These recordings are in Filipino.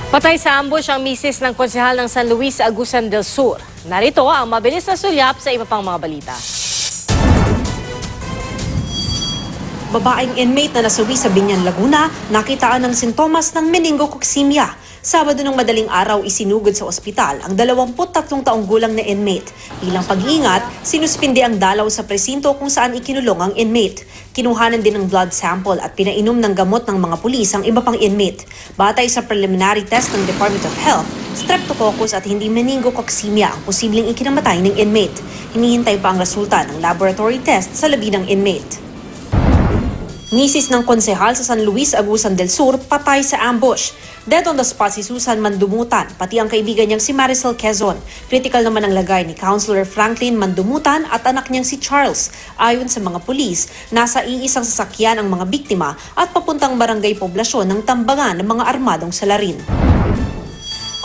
Patay sa ambush ang misis ng konsehal ng San Luis, Agusan del Sur. Narito ang mabilis na sulyap sa iba pang mga balita. Babaeng inmate na nasawi sa Binyan, Laguna, nakitaan ng sintomas ng meningococcemia. Sabado ng madaling araw isinugod sa ospital ang 23 taong gulang na inmate. Bilang pag-iingat, sinuspindi ang dalaw sa presinto kung saan ikinulong ang inmate. Kinuhanan din ng blood sample at pinainom ng gamot ng mga pulis ang iba pang inmate. Batay sa preliminary test ng Department of Health, streptococcus at hindi meningococcemia ang posibleng ikinamatay ng inmate. Hinihintay pa ang resulta ng laboratory test sa labi ng inmate. Misis ng konsehal sa San Luis, Agusan del Sur, patay sa ambush. Dead on the spot si Susan Mandumutan, pati ang kaibigan niyang si Maricel Quezon. Critical naman ang lagay ni Councilor Franklin Mandumutan at anak niyang si Charles. Ayon sa mga pulis, nasa iisang sasakyan ang mga biktima at papuntang barangay poblasyon ng Tambangan ng mga armadong salarin.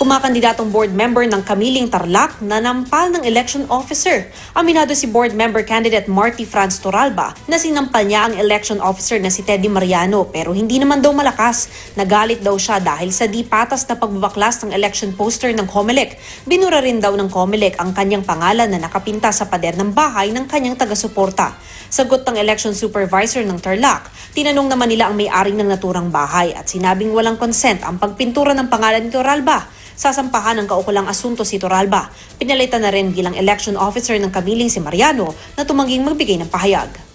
Kumakandidatong board member ng Kamiling Tarlac na nampal ng election officer. Aminado si board member candidate Marty Franz Torralba na sinampal niya ang election officer na si Teddy Mariano pero hindi naman daw malakas. Nagalit daw siya dahil sa di patas na pagbabaklas ng election poster ng COMELEC. Binura rin daw ng COMELEC ang kanyang pangalan na nakapinta sa pader ng bahay ng kanyang taga-suporta. Sagot ng election supervisor ng Tarlac, tinanong naman nila ang may-ari ng naturang bahay at sinabing walang consent ang pagpintura ng pangalan ni Torralba. Sasampahan ng kaukulang asunto si Torralba. Pinalitan na rin bilang election officer ng Kamiling si Mariano na tumangging magbigay ng pahayag.